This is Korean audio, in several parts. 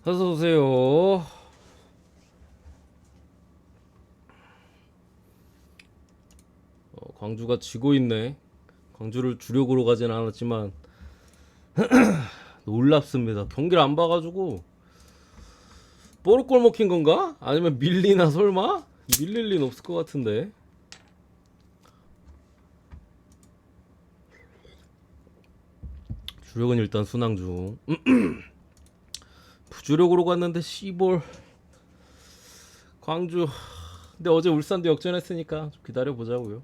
어서오세요. 광주가 지고 있네. 광주를 주력으로 가진 않았지만 놀랍습니다. 경기를 안 봐가지고 뽀록골 먹힌 건가? 아니면 밀리나 설마? 밀릴 리는 없을 것 같은데. 주력은 일단 순항 중. 부주력으로 갔는데 씨볼 광주. 근데 어제 울산도 역전했으니까 좀 기다려 보자고요.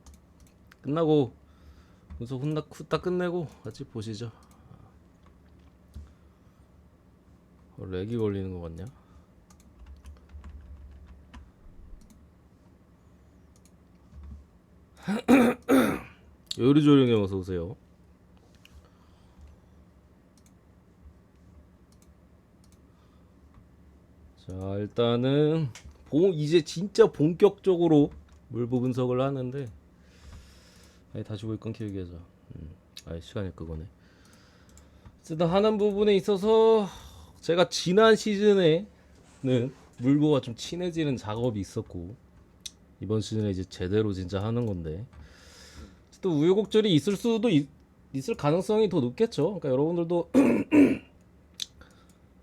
끝나고 분석 후딱 끝내고 같이 보시죠. 렉이 걸리는 것 같냐? 요리조령에 어서 오세요. 자, 일단은 이제 진짜 본격적으로 물부 분석을 하는데, 아니, 다시 왜 끊기게 하자. 시간이 그거네. 일단 하는 부분에 있어서 제가 지난 시즌에는 물부와 좀 친해지는 작업이 있었고, 이번 시즌에 이제 제대로 진짜 하는 건데, 또 우여곡절이 있을 수도 있을 가능성이 더 높겠죠. 그러니까 여러분들도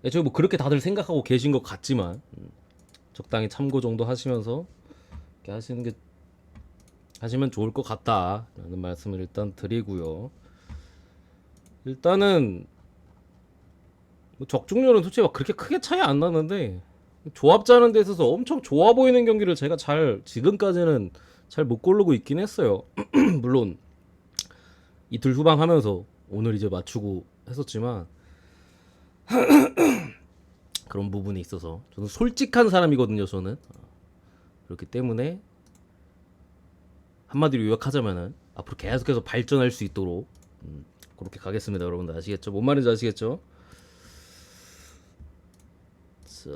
애초에 뭐 그렇게 다들 생각하고 계신 것 같지만 적당히 참고 정도 하시면서 이렇게 하시면 좋을 것 같다라는 말씀을 일단 드리고요. 일단은 뭐 적중률은 솔직히 막 그렇게 크게 차이 안 나는데 조합 짜는 데 있어서 엄청 좋아 보이는 경기를 제가 지금까지는 잘 못 고르고 있긴 했어요. 물론 이틀 후방하면서 오늘 이제 맞추고 했었지만 그런 부분에 있어서 저는 솔직한 사람이거든요. 저는 그렇기 때문에 한마디로 요약하자면은 앞으로 계속해서 발전할 수 있도록 그렇게 가겠습니다. 여러분들 아시겠죠? 뭔 말인지 아시겠죠? 자,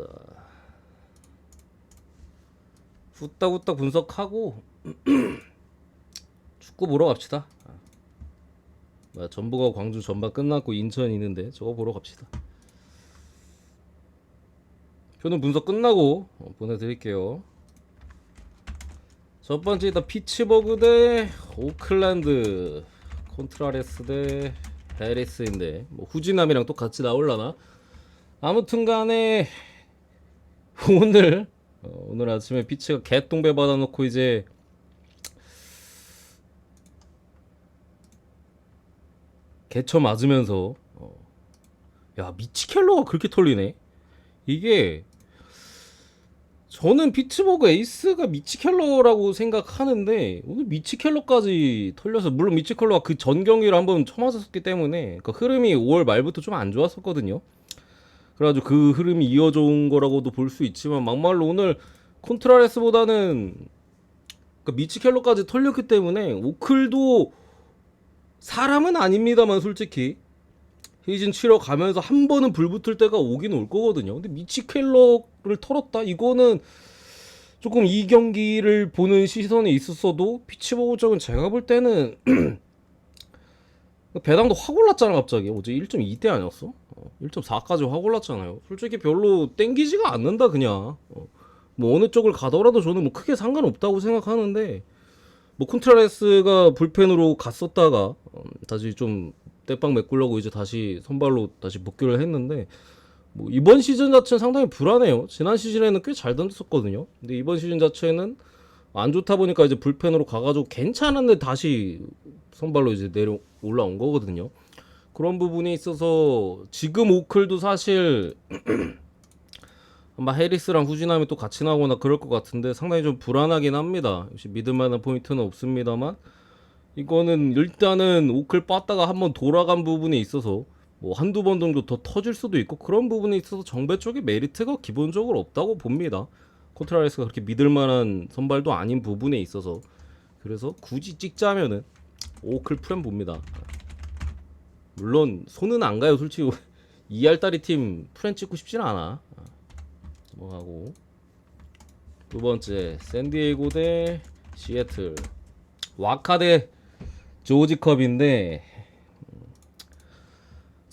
후딱후딱 분석하고 축구 보러 갑시다. 전북과 광주 전반 끝났고 인천 있는데 저거 보러 갑시다. 표는 분석 끝나고 보내드릴게요. 첫 번째 일단 피츠버그 대 오클랜드, 콘트라레스 대 해리스인데 뭐 후지남이랑 또 같이 나올라나? 아무튼간에 오늘 아침에 피츠가 개똥배 받아놓고 이제 개쳐 맞으면서 야 미치켈러가 그렇게 털리네. 이게 저는 피츠버그 에이스가 미치켈러라고 생각하는데 오늘 미치켈러까지 털려서, 물론 미치켈러가 그 전 경기를 한번 쳐맞았었기 때문에 그 흐름이 5월 말부터 좀 안 좋았었거든요. 그래가지고 그 흐름이 이어져 온 거라고도 볼 수 있지만 막말로 오늘 콘트라레스보다는 그 미치켈러까지 털렸기 때문에 오클도 사람은 아닙니다만 솔직히 시즌 치러 가면서 한 번은 불 붙을 때가 오긴 올 거거든요. 근데 미치켈러를 털었다? 이거는 조금 이 경기를 보는 시선이 있었어도 피치버그 쪽은 제가 볼 때는 배당도 확 올랐잖아. 갑자기 어제 1.2대 아니었어? 1.4까지 확 올랐잖아요. 솔직히 별로 땡기지가 않는다 그냥. 뭐 어느 쪽을 가더라도 저는 뭐 크게 상관없다고 생각하는데, 뭐 콘트라레스가 불펜으로 갔었다가 다시 좀 떼빵 메꾸려고 이제 다시 선발로 다시 복귀를 했는데, 뭐 이번 시즌 자체는 상당히 불안해요. 지난 시즌에는 꽤 잘 던졌었거든요. 근데 이번 시즌 자체는 안 좋다 보니까 이제 불펜으로 가가지고 괜찮은데 다시 선발로 이제 올라온 거거든요. 그런 부분이 있어서 지금 오클도 사실 아마 해리스랑 후지남이 또 같이 나오거나 그럴 것 같은데 상당히 좀 불안하긴 합니다. 역시 믿을 만한 포인트는 없습니다만 이거는 일단은 오클 빠다가 한번 돌아간 부분에 있어서 뭐 한두 번 정도 더 터질 수도 있고, 그런 부분에 있어서 정배 쪽에 메리트가 기본적으로 없다고 봅니다. 콘트라레스가 그렇게 믿을 만한 선발도 아닌 부분에 있어서, 그래서 굳이 찍자면은 오클 프렘 봅니다. 물론 손은 안 가요. 솔직히 2알다리 팀 프렌 찍고 싶진 않아. 넘어가고 두 번째 샌디에이고 대 시애틀, 와카 대 조지컵인데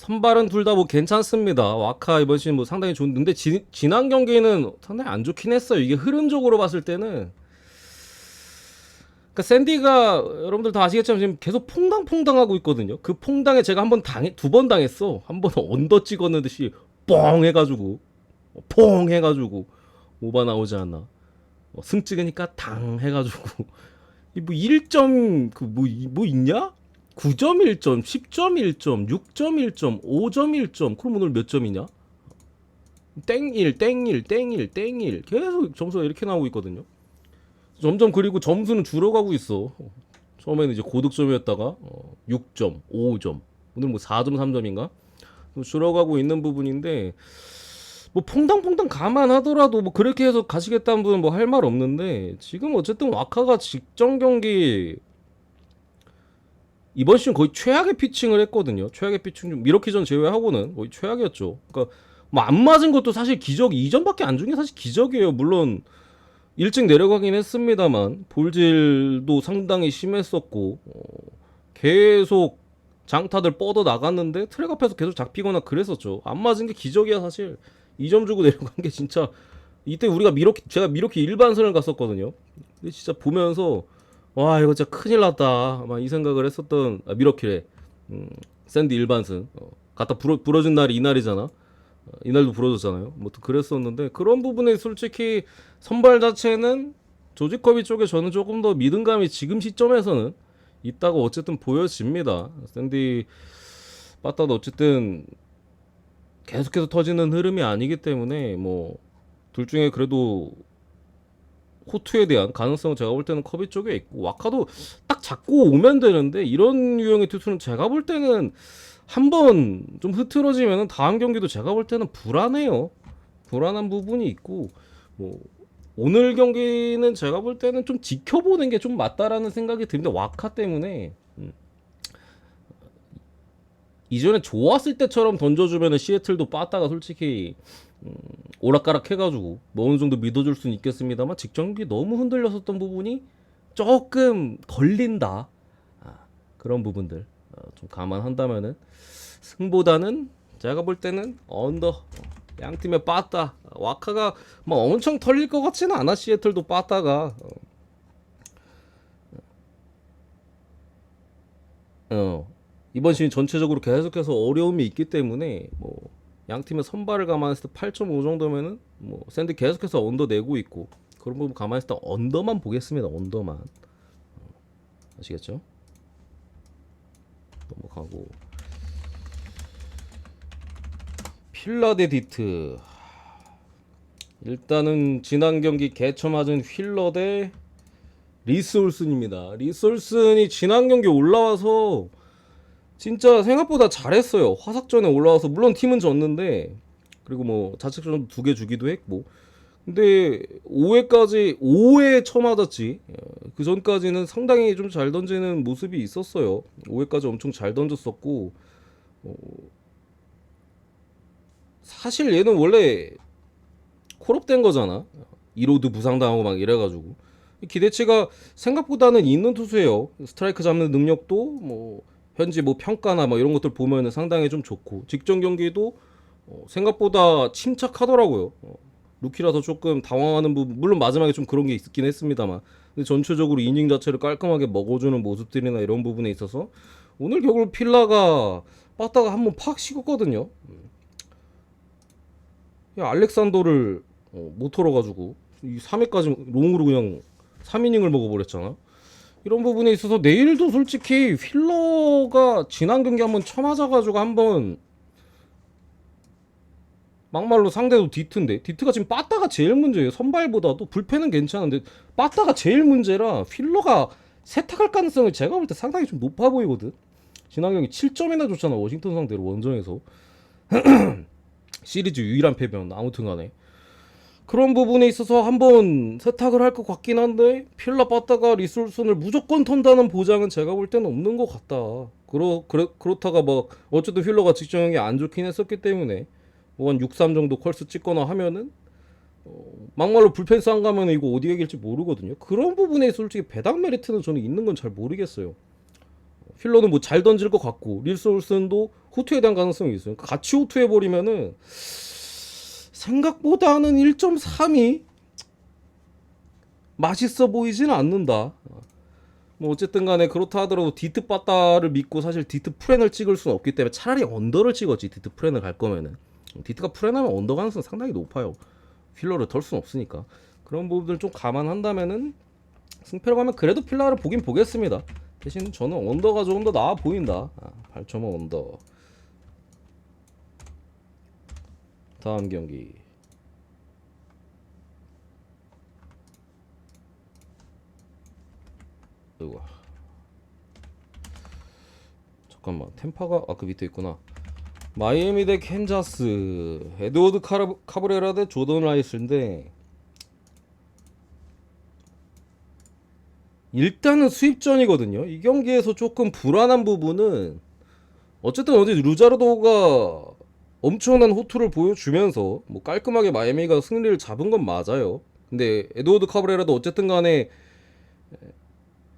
선발은 둘 다 뭐 괜찮습니다. 와카 이번 시즌 뭐 상당히 좋은데 지난 경기는 상당히 안 좋긴 했어요. 이게 흐름적으로 봤을 때는 그러니까 샌디가 여러분들 다 아시겠지만 지금 계속 퐁당퐁당하고 있거든요. 그 퐁당에 제가 두 번 당했어. 한 번 언더 찍었는 듯이 뻥 해가지고 퐁 해가지고 오바 나오지 않나. 승 찍으니까 당 해가지고 이 뭐 1점 뭐 있냐? 9점 1점, 10점 1점, 6점 1점, 5점 1점. 그럼 오늘 몇 점이냐? 땡1, 땡1, 땡1, 땡1 계속 점수가 이렇게 나오고 있거든요. 점점 그리고 점수는 줄어가고 있어. 처음에는 이제 고득점이었다가 6점, 5점, 오늘 뭐 4점, 3점인가 줄어가고 있는 부분인데 뭐 퐁당퐁당 감안하더라도 뭐 그렇게 해서 가시겠다는 분은 뭐 할 말 없는데 지금 어쨌든 와카가 직전 경기 이번 시즌 거의 최악의 피칭을 했거든요. 최악의 피칭 좀 미러키전 제외하고는 거의 최악이었죠. 그러니까 뭐 안 맞은 것도 사실 기적 2점밖에 안 준 게 사실 기적이에요. 물론 일찍 내려가긴 했습니다만 볼질도 상당히 심했었고 계속 장타들 뻗어 나갔는데 트랙 앞에서 계속 잡히거나 그랬었죠. 안 맞은 게 기적이야 사실. 2점 주고 내려간 게 진짜 이때 제가 미러키 일반선을 갔었거든요. 근데 진짜 보면서 와 이거 진짜 큰일 났다 막 이 생각을 했었던 미러키래. 샌디 일반선 갖다 부러진 날이 이날이잖아. 이날도 부러졌잖아요. 뭐 그랬었는데 그런 부분에 솔직히 선발 자체는 조지커비 쪽에 저는 조금 더 믿음감이 지금 시점에서는 있다고 어쨌든 보여집니다. 샌디 빠따도 어쨌든 계속해서 터지는 흐름이 아니기 때문에 뭐 둘 중에 그래도 호투에 대한 가능성은 제가 볼 때는 커비 쪽에 있고 와카도 딱 잡고 오면 되는데 이런 유형의 투수는 제가 볼 때는 한번 좀 흐트러지면은 다음 경기도 제가 볼 때는 불안해요. 불안한 부분이 있고 뭐 오늘 경기는 제가 볼 때는 좀 지켜보는 게 좀 맞다라는 생각이 듭니다. 와카 때문에 이전에 좋았을 때처럼 던져주면은 시애틀도 빠따가 솔직히 오락가락 해가지고 뭐 어느 정도 믿어줄 수는 있겠습니다만 직전 경기 너무 흔들렸었던 부분이 조금 걸린다. 그런 부분들 좀 감안한다면은 승보다는 제가 볼 때는 언더 양 팀의 빠따 와카가 막 엄청 털릴 것 같지는 않아. 시애틀도 빠따가 이번 시즌 전체적으로 계속해서 어려움이 있기 때문에 뭐 양 팀의 선발을 감안했을 때 8.5 정도면은 뭐 샌드 계속해서 언더 내고 있고 그런 부분 감안했을 때 언더만 보겠습니다. 언더만 아시겠죠? 넘어가고 필라 대 디트. 일단은 지난 경기 개처 맞은 휠러 대 리스 올슨입니다. 리스 올슨이 지난 경기 올라와서 진짜 생각보다 잘했어요. 화삭전에 올라와서 물론 팀은 졌는데 그리고 뭐 자책점도 2개 주기도 했고 근데 5회 쳐맞았지. 그 전까지는 상당히 좀 잘 던지는 모습이 있었어요. 5회까지 엄청 잘 던졌었고 사실 얘는 원래 콜업된 거잖아. 2로드 부상당하고 막 이래가지고 기대치가 생각보다는 있는 투수예요. 스트라이크 잡는 능력도 뭐 현지 뭐 평가나 뭐 이런 것들 보면은 상당히 좀 좋고 직전 경기도 생각보다 침착하더라고요. 루키라서 조금 당황하는 부분 물론 마지막에 좀 그런 게 있긴 했습니다만 근데 전체적으로 이닝 자체를 깔끔하게 먹어주는 모습들이나 이런 부분에 있어서 오늘 결국 필라가 빠따가 한번 팍 식었거든요. 야, 알렉산더를 못 털어가지고 이 3회까지 롱으로 그냥 3이닝을 먹어버렸잖아. 이런 부분에 있어서 내일도 솔직히 휠러가 지난 경기 한번 쳐맞아가지고 한번 막말로 상대도 디트인데 디트가 지금 빠따가 제일 문제예요. 선발보다도 불펜은 괜찮은데 빠따가 제일 문제라 휠러가 세탁할 가능성이 제가 볼 때 상당히 좀 높아 보이거든. 지난 경기 7점이나 줬잖아. 워싱턴 상대로 원정에서 시리즈 유일한 패배였 아무튼 간에 그런 부분에 있어서 한번 세탁을 할 것 같긴 한데 필라 빠따가 리솔슨을 무조건 턴다는 보장은 제가 볼 때는 없는 것 같다. 그렇다가 뭐 어쨌든 휠러가 직전형이 안 좋긴 했었기 때문에 뭐 한 6-3 정도 컬스 찍거나 하면은 막말로 불펜 싸움 가면 이거 어디가 이길지 모르거든요. 그런 부분에 솔직히 배당 메리트는 저는 있는 건 잘 모르겠어요. 휠러는 뭐 잘 던질 것 같고 릴스 올슨도 호투에 대한 가능성이 있어요. 그러니까 같이 호투해 버리면은 생각보다는 1.3이 맛있어 보이지는 않는다. 뭐 어쨌든 간에 그렇다 하더라도 디트 빠따를 믿고 사실 디트 프렌을 찍을 수는 없기 때문에 차라리 언더를 찍었지. 디트 프렌을 갈 거면은 디트가 프렌하면 언더 가능성 상당히 높아요. 휠러를 덜 수는 없으니까. 그런 부분들 좀 감안한다면은 승패로 가면 그래도 필라를 보긴 보겠습니다. 대신 저는 언더가 조금 더 나아 보인다. 8.5 언더. 다음 경기. 이거 잠깐만, 템파가 그 밑에 있구나. 마이애미 대 캔자스. 에드워드 카브레라 대 조던 라이스인데 일단은 수입전이거든요. 이 경기에서 조금 불안한 부분은 어쨌든 어제 루자르도가 엄청난 호투를 보여주면서 뭐 깔끔하게 마이애미가 승리를 잡은 건 맞아요. 근데 에드워드 카브레라도 어쨌든 간에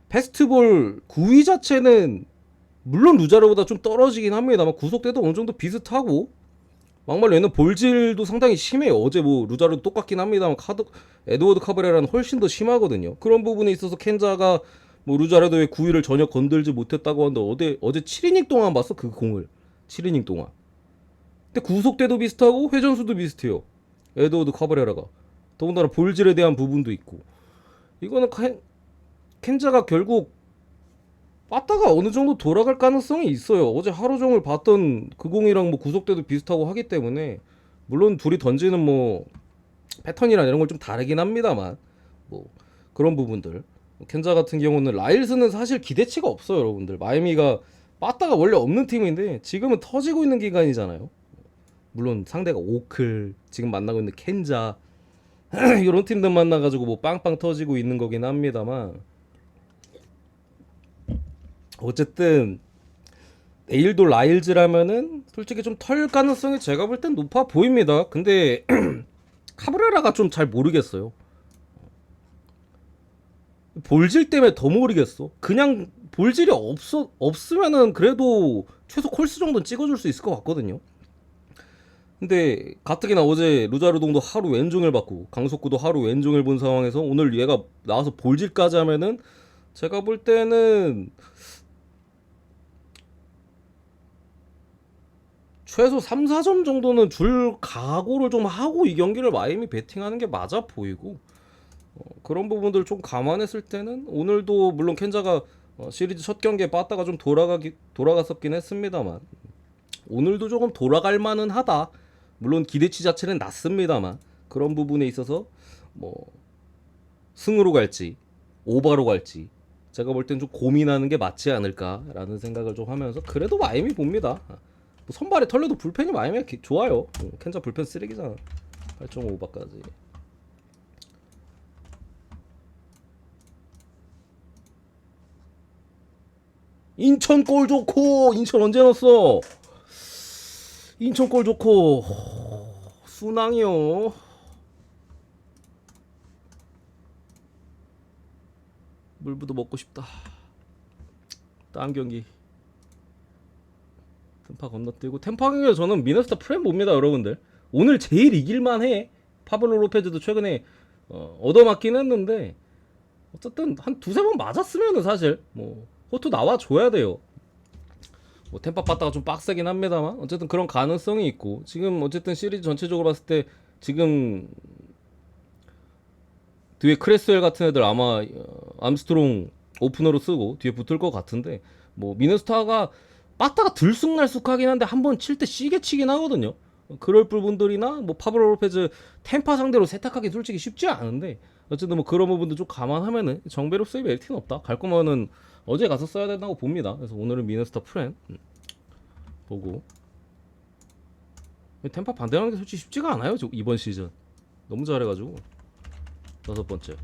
페스티벌 9위 자체는 물론 루자르보다 좀 떨어지긴 합니다만 구속대도 어느 정도 비슷하고 막말로 얘는 볼질도 상당히 심해요. 어제 뭐 루자르도 똑같긴 합니다만 에드워드 카브레라는 훨씬 더 심하거든요. 그런 부분에 있어서 켄자가 뭐 루자르도의 9위를 전혀 건들지 못했다고 하는데 어제 7이닝 동안 봤어 그 공을. 7이닝 동안. 근데 구속대도 비슷하고 회전수도 비슷해요. 에드워드 카브레라가. 더군다나 볼질에 대한 부분도 있고. 이거는 켄자가 결국 빠따가 어느 정도 돌아갈 가능성이 있어요. 어제 하루 종일 봤던 그 공이랑 뭐 구속대도 비슷하고 하기 때문에 물론 둘이 던지는 뭐 패턴이나 이런 걸 좀 다르긴 합니다만 뭐 그런 부분들. 켄자 같은 경우는 라일스는 사실 기대치가 없어요, 여러분들. 마이애미가 빠따가 원래 없는 팀인데 지금은 터지고 있는 기간이잖아요. 물론 상대가 오클, 지금 만나고 있는 켄자 이런 팀들 만나가지고 뭐 빵빵 터지고 있는 거긴 합니다만 어쨌든 내일도 라일즈라면은 솔직히 좀 털 가능성이 제가 볼 땐 높아 보입니다. 근데 카브레라가 좀 잘 모르겠어요. 볼질 때문에 더 모르겠어. 그냥 볼질이 없으면은 그래도 최소 콜스 정도는 찍어줄 수 있을 것 같거든요. 근데 가뜩이나 어제 루자르동도 하루 왼종일 받고 강속구도 하루 왼종일 본 상황에서 오늘 얘가 나와서 볼질까지 하면은 제가 볼 때는 최소 3, 4점 정도는 줄 각오를 좀 하고 이 경기를 마이애미 베팅하는 게 맞아 보이고 그런 부분들 좀 감안했을 때는 오늘도 물론 켄자가 시리즈 첫 경기에 빠따가 좀 돌아갔었긴 했습니다만 오늘도 조금 돌아갈 만은 하다. 물론 기대치 자체는 낮습니다만 그런 부분에 있어서 뭐 승으로 갈지 오버로 갈지 제가 볼 땐 좀 고민하는 게 맞지 않을까라는 생각을 좀 하면서 그래도 마이애미 봅니다. 뭐 선발에 털려도 불펜이 마이애미가 좋아요. 켄자 불펜 쓰레기잖아. 8.5바까지. 인천 골 좋고. 인천 언제 넣었어? 인천 골 좋고. 순항이요. 물부도 먹고 싶다. 다음 경기 템파 건너뛰고 템파 경기에 저는 미네소타 프렌 봅니다, 여러분들. 오늘 제일 이길만해. 파블로 로페즈도 최근에 얻어맞긴 했는데 어쨌든 한 두세 번 맞았으면은 사실 뭐 호투 나와줘야 돼요. 뭐 템파 빠따가 좀 빡세긴 합니다만 어쨌든 그런 가능성이 있고 지금 어쨌든 시리즈 전체적으로 봤을 때 지금 뒤에 크레스웰 같은 애들 아마 암스트롱 오프너로 쓰고 뒤에 붙을 것 같은데 뭐 미네소타가 빠따가 들쑥날쑥하긴 한데 한 번 칠 때 시게 치긴 하거든요. 그럴 부분들이나 뭐 파블로 로페즈 템파 상대로 세탁하기 솔직히 쉽지 않은데 어쨌든 뭐 그런 부분도 좀 감안하면은 정배로서의 메리트는 없다. 갈 거면은 어제 가서 써야 된다고 봅니다. 그래서 오늘은 미네소타 프렌 보고 템파 반대하는 게 솔직히 쉽지가 않아요. 이번 시즌 너무 잘해가지고. 6번째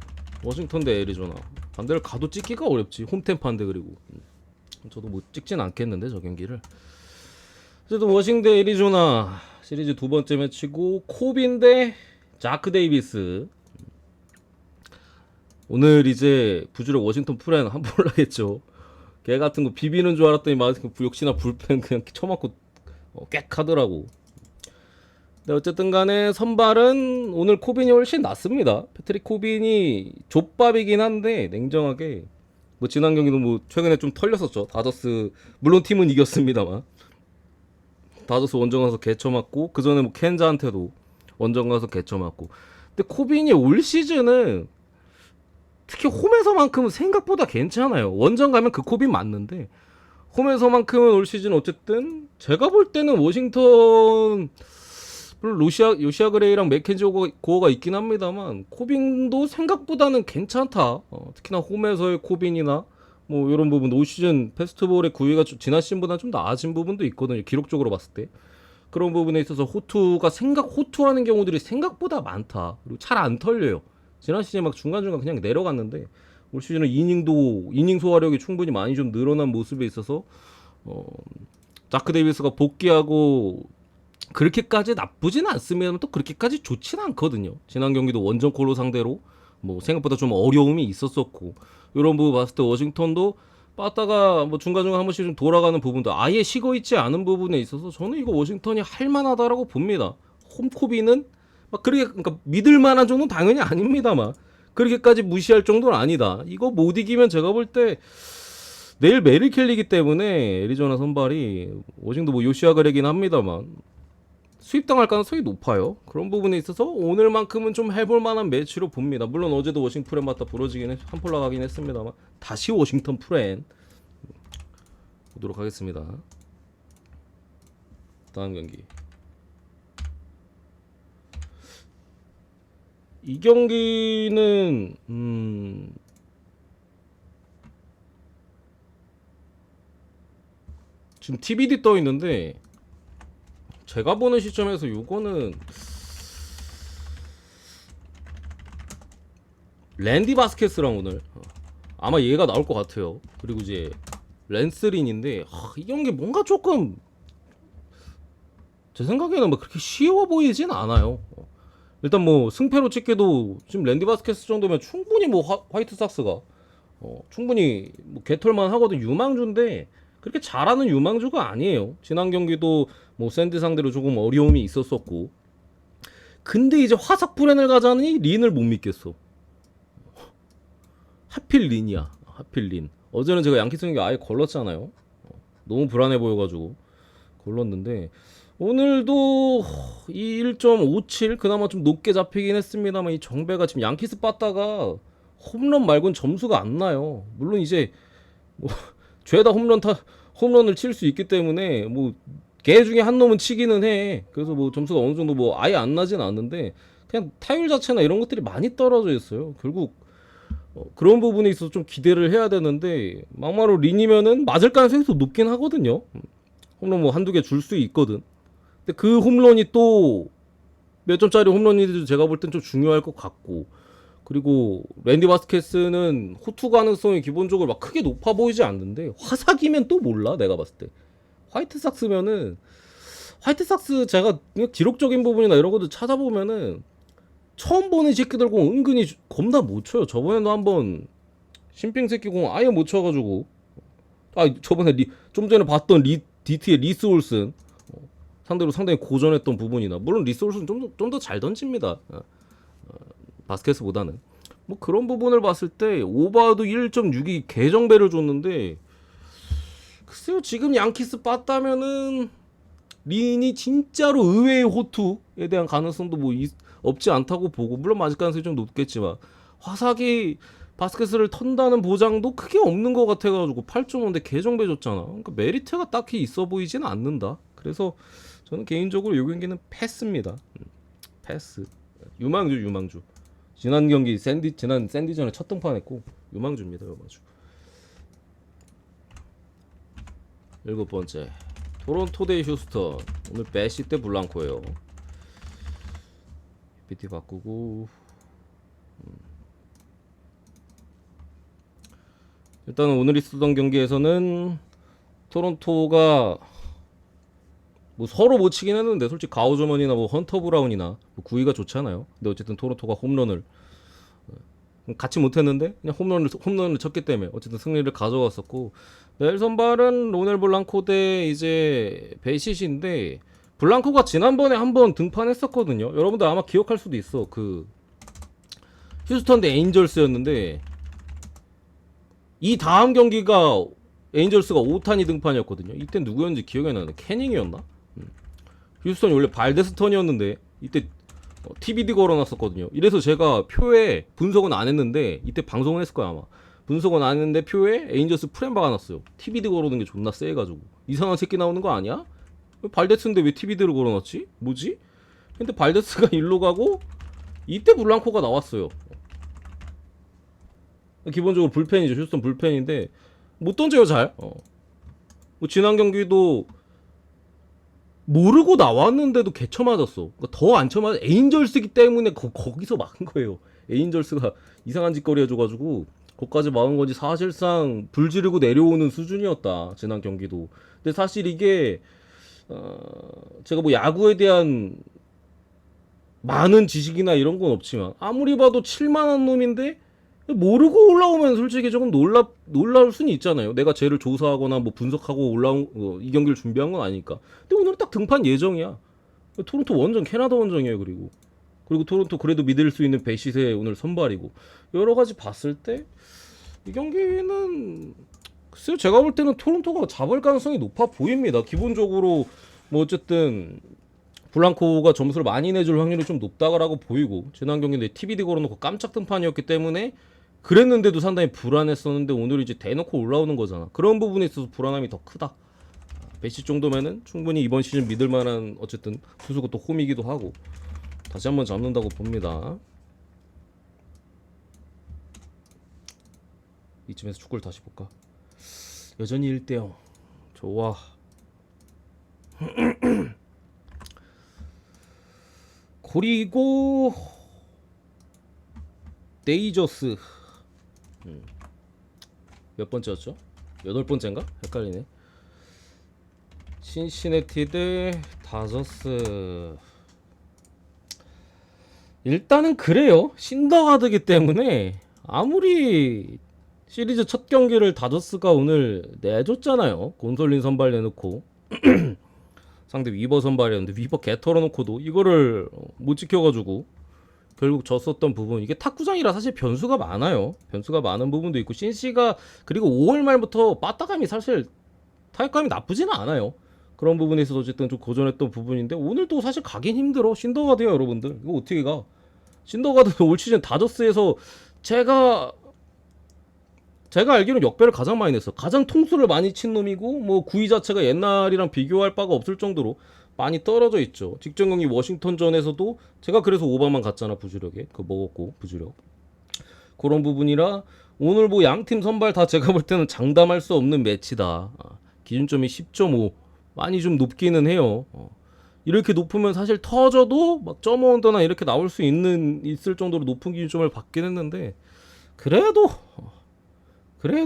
워싱턴 대 애리조나. 반대를 가도 찍기가 어렵지. 홈템파인데. 그리고 저도 뭐 찍진 않겠는데 저 경기를. 어쨌든 워싱턴 대 애리조나 시리즈 두 번째 매치고 코빈 대 자크 데이비스. 오늘 이제 부주력 워싱턴 프렌 한번 올라겠죠. 개 같은 거 비비는 줄 알았더니 역시나 불펜 그냥 쳐맞고 꽥 하더라고. 근데 어쨌든 간에 선발은 오늘 코빈이 훨씬 낫습니다. 패트릭 코빈이 족밥이긴 한데 냉정하게 뭐 지난 경기도 뭐 최근에 좀 털렸었죠. 다저스 물론 팀은 이겼습니다만 다저스 원정 가서 개쳐맞고 그 전에 뭐 켄자한테도 원정 가서 개쳐맞고. 근데 코빈이 올 시즌은 특히 홈에서만큼은 생각보다 괜찮아요. 원정 가면 그 코빈 맞는데 홈에서만큼은 올 시즌 어쨌든 제가 볼 때는 워싱턴 물론 요시아 그레이랑 맥켄지 고어가 있긴 합니다만 코빈도 생각보다는 괜찮다. 특히나 홈에서의 코빈이나 뭐 이런 부분 올 시즌 페스트볼의 구위가 지난 시즌보다 좀 나아진 부분도 있거든요. 기록적으로 봤을 때 그런 부분에 있어서 호투하는 경우들이 생각보다 많다. 그리고 잘 안 털려요. 지난 시즌에 막 중간중간 그냥 내려갔는데 올 시즌은 이닝 소화력이 충분히 많이 좀 늘어난 모습에 있어서 자크 데이비스가 복귀하고 그렇게까지 나쁘진 않습니다만 또 그렇게까지 좋진 않거든요. 지난 경기도 원정콜로 상대로 뭐 생각보다 좀 어려움이 있었었고 이런 부분 봤을 때 워싱턴도 빠따가 뭐 중간중간 한 번씩 좀 돌아가는 부분도 아예 식어 있지 않은 부분에 있어서 저는 이거 워싱턴이 할만하다라고 봅니다. 홈코비는 막 그러니까 믿을 만한 정도는 당연히 아닙니다만 그렇게까지 무시할 정도는 아니다. 이거 못 이기면 제가 볼 때 내일 메릴 켈리기 때문에 애리조나 선발이 워싱도 뭐 요시아 그레긴 합니다만 수입당할 가능성이 높아요. 그런 부분에 있어서 오늘만큼은 좀 해볼 만한 매치로 봅니다. 물론 어제도 워싱 프렌 맞다 부러지긴 한폴 나가긴 했습니다만 다시 워싱턴 프렌 보도록 하겠습니다. 다음 경기. 이 경기는 지금 TBD 떠 있는데 제가 보는 시점에서 요거는 랜디 바스켓스랑 오늘 아마 얘가 나올 것 같아요. 그리고 이제 랜스린인데 이 경기 뭔가 조금 제 생각에는 뭐 그렇게 쉬워 보이진 않아요. 일단 뭐 승패로 찍게도 지금 랜디 바스켓스 정도면 충분히 뭐 화이트 삭스가 충분히 뭐 개털만 하거든. 유망주인데 그렇게 잘하는 유망주가 아니에요. 지난 경기도 뭐 샌디 상대로 조금 어려움이 있었었고 근데 이제 화석 브랜을 가자니 린을 못 믿겠어. 하필 린이야. 하필 린. 어제는 제가 양키스 경기 아예 걸렀잖아요. 너무 불안해 보여가지고 걸렀는데 오늘도 이 1.57 그나마 좀 높게 잡히긴 했습니다만 이 정배가 지금 양키스 빠따가 홈런 말고는 점수가 안 나요. 물론 이제 뭐 죄다 홈런을 칠 수 있기 때문에 뭐 개 중에 한 놈은 치기는 해. 그래서 뭐 점수가 어느 정도 뭐 아예 안 나진 않는데 그냥 타율 자체나 이런 것들이 많이 떨어져 있어요. 결국 그런 부분에 있어서 좀 기대를 해야 되는데 막마로 린이면은 맞을 가능성이 더 높긴 하거든요. 홈런 뭐 한두 개 줄 수 있거든. 근데 그 홈런이 또 몇 점짜리 홈런인지도 제가 볼 땐 좀 중요할 것 같고 그리고 랜디 바스켓스는 호투 가능성이 기본적으로 막 크게 높아 보이지 않는데 화삭이면 또 몰라 내가 봤을 때 화이트삭스면은 화이트삭스 제가 기록적인 부분이나 이런 것도 찾아보면은 처음 보는 새끼들 공 은근히 겁나 못 쳐요. 저번에도 한번 신빙 새끼 공 아예 못 쳐가지고 저번에 좀 전에 봤던 DT의 리스 올슨 상대로 상당히 고전했던 부분이나 물론 리스 올슨 좀 더 잘 던집니다. 바스켓보다는 뭐 그런 부분을 봤을 때 오바도 1.6이 개정배를 줬는데 글쎄요 지금 양키스 빠따면은 린이 진짜로 의외의 호투에 대한 가능성도 뭐 없지 않다고 보고 물론 맞을 가능성이 좀 높겠지만 화삭이 바스켓을 턴다는 보장도 크게 없는 것 같아가지고 8.5인데 개정배 줬잖아. 그러니까 메리트가 딱히 있어 보이지는 않는다. 그래서 저는 개인적으로 이 경기는 패스입니다. 패스. 유망주. 지난 샌디전에 첫 등판했고 유망주입니다. 유망주. 7번째 토론토 대 휴스턴. 오늘 배시 대 블랑코예요. PT 바꾸고 일단은 오늘 있었던 경기에서는 토론토가 뭐 서로 못 치긴 했는데 솔직히 가오저먼이나 뭐 헌터 브라운이나 뭐 구위가 좋잖아요. 근데 어쨌든 토론토가 홈런을 같이 못했는데 그냥 홈런을 쳤기 때문에 어쨌든 승리를 가져갔었고 내일 선발은 로넬 블랑코 대 이제 베시시인데 블랑코가 지난번에 한번 등판했었거든요. 여러분들 아마 기억할 수도 있어. 그 휴스턴 대 에인절스였는데 이 다음 경기가 에인절스가 오타니 등판이었거든요. 이때 누구였는지 기억이 안 나는데 캐닝이었나? 휴스턴이 원래 발데스 턴이었는데 이때 TBD 걸어놨었거든요. 이래서 제가 표에 분석은 안 했는데 이때 방송은 했을 거야 아마. 분석은 안 했는데 표에 에인절스 프렘 박아놨어요. TBD 걸어놓은 게 존나 세해가지고 이상한 새끼 나오는 거 아니야? 발데스인데 왜 TBD를 걸어놨지? 뭐지? 근데 발데스가 일로 가고 이때 블랑코가 나왔어요. 기본적으로 불펜이죠. 휴스턴 불펜인데 못 던져요 잘. 뭐 지난 경기도 모르고 나왔는데도 개쳐 맞았어. 그러니까 더 안 쳐맞아. 에인절스기 때문에 거기서 막은 거예요. 에인절스가 이상한 짓거리 해줘가지고 거기까지 막은 건지 사실상 불 지르고 내려오는 수준이었다. 지난 경기도. 근데 사실 이게 제가 뭐 야구에 대한 많은 지식이나 이런 건 없지만 아무리 봐도 칠만한 놈인데 모르고 올라오면 솔직히 조금 놀라울 수는 있잖아요. 내가 쟤를 조사하거나 뭐 분석하고 올라온 이 경기를 준비한 건 아니니까. 근데 오늘은 딱 등판 예정이야. 토론토 원정 캐나다 원정이에요. 그리고 토론토 그래도 믿을 수 있는 베시세 오늘 선발이고 여러 가지 봤을 때 이 경기는 글쎄요 제가 볼 때는 토론토가 잡을 가능성이 높아 보입니다. 기본적으로 뭐 어쨌든 블랑코가 점수를 많이 내줄 확률이 좀 높다라고 보이고 지난 경기인데 TBD 걸어놓고 깜짝 등판이었기 때문에 그랬는데도 상당히 불안했었는데 오늘 이제 대놓고 올라오는 거잖아. 그런 부분에 있어서 불안함이 더 크다. 배시 정도면은 충분히 이번 시즌 믿을 만한 어쨌든 투수고 또 홈이기도 하고 다시 한번 잡는다고 봅니다. 이쯤에서 축구를 다시 볼까? 여전히 1대0 좋아. 그리고 데이저스 몇 번째였죠? 8번째인가? 헷갈리네. 신시내티 대 다저스. 일단은 그래요. 신더가드기 때문에 아무리 시리즈 첫 경기를 다저스가 오늘 내줬잖아요. 곤솔린 선발 내놓고 상대 위버 선발이었는데 위버 개 털어놓고도 이거를 못 지켜가지고 결국 졌었던 부분. 이게 탁구장이라 사실 변수가 많아요. 변수가 많은 부분도 있고 신씨가 그리고 5월 말부터 빠따감이 사실 타격감이 나쁘지는 않아요. 그런 부분에 있어서 어쨌든 좀 고전했던 부분인데 오늘 또 사실 가긴 힘들어. 신더가드야 여러분들. 이거 어떻게 가? 신더가드 올 시즌 다저스에서 제가 알기로는 역배를 가장 많이 냈어. 가장 통수를 많이 친 놈이고 뭐 구위 자체가 옛날이랑 비교할 바가 없을 정도로 많이 떨어져 있죠. 직전 경기 워싱턴전에서도 제가 그래서 오바만 갔잖아. 부주력에 그 먹었고 부주력 그런 부분이라 오늘 뭐 양팀 선발 다 제가 볼 때는 장담할 수 없는 매치다. 기준점이 10.5 많이 좀 높기는 해요. 이렇게 높으면 사실 터져도 막 점어언더나 이렇게 나올 수 있을 정도로 높은 기준점을 받긴 했는데 그래도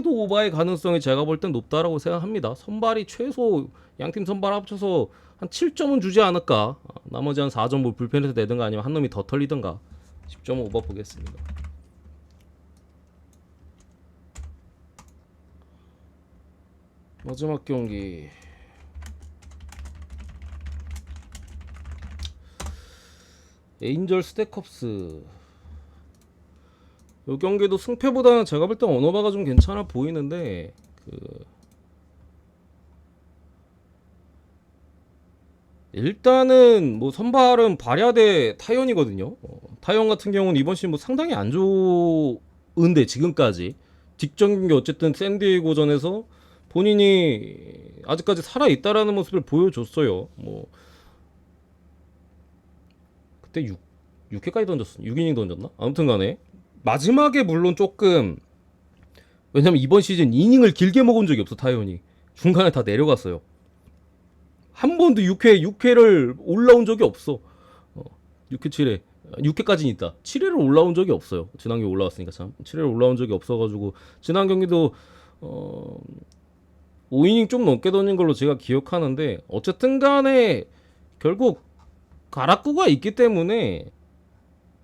오바의 가능성이 제가 볼 땐 높다라고 생각합니다. 선발이 최소 양팀 선발 합쳐서 한 7점은 주지 않을까. 나머지 한 4점 뭐 불펜에서 내든가 아니면 한 놈이 더 털리든가 10점 오버 보겠습니다. 마지막 경기 에인절스 대 컵스. 이 경기도 승패보다는 제가 볼 때 언어바가 좀 괜찮아 보이는데 일단은 뭐 선발은 바랴 대 타이언이거든요. 타이언 같은 경우는 이번 시즌 뭐 상당히 안 좋은데 지금까지 직전 경기 어쨌든 샌디에이고전에서 본인이 아직까지 살아 있다라는 모습을 보여줬어요. 뭐 그때 6회까지 던졌어. 6이닝 던졌나? 아무튼간에 마지막에 물론 조금 왜냐면 이번 시즌 이닝을 길게 먹은 적이 없어. 타이언이 중간에 다 내려갔어요. 한 번도 6회를 올라온 적이 없어. 6회 7회 6회까지는 있다. 7회를 올라온 적이 없어요. 지난 경기 올라왔으니까 참 7회를 올라온 적이 없어가지고 지난 경기도 5이닝 좀 넘게 던진 걸로 제가 기억하는데 어쨌든 간에 결국 가락구가 있기 때문에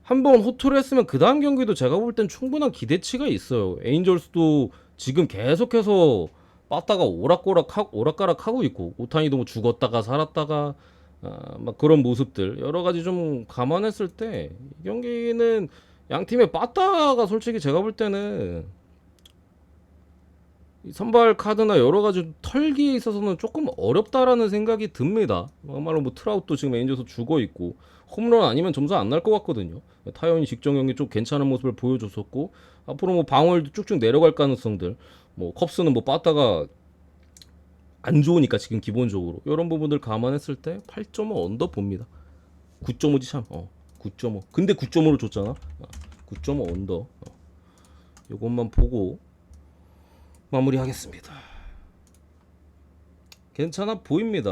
한번 호투를 했으면 그 다음 경기도 제가 볼 땐 충분한 기대치가 있어요. 에인절스도 지금 계속해서 빠따가 오락가락 하고 있고 오타니도 뭐 죽었다가 살았다가 막 그런 모습들 여러 가지 좀 감안했을 때 이 경기는 양 팀의 빠따가 솔직히 제가 볼 때는 이 선발 카드나 여러 가지 털기에 있어서는 조금 어렵다라는 생각이 듭니다. 막말로 뭐 트라웃도 지금 에인저스 죽어 있고 홈런 아니면 점수 안 날 것 같거든요. 타이언이 직전 경기 좀 괜찮은 모습을 보여줬었고 앞으로 뭐 방어율도 쭉쭉 내려갈 가능성들 뭐 컵스는 뭐 빠따가 안 좋으니까 지금 기본적으로 이런 부분들 감안했을 때 8.5 언더 봅니다. 9.5지 참. 9.5. 근데 9.5를 줬잖아. 9.5 언더. 요것만 보고 마무리하겠습니다. 괜찮아 보입니다.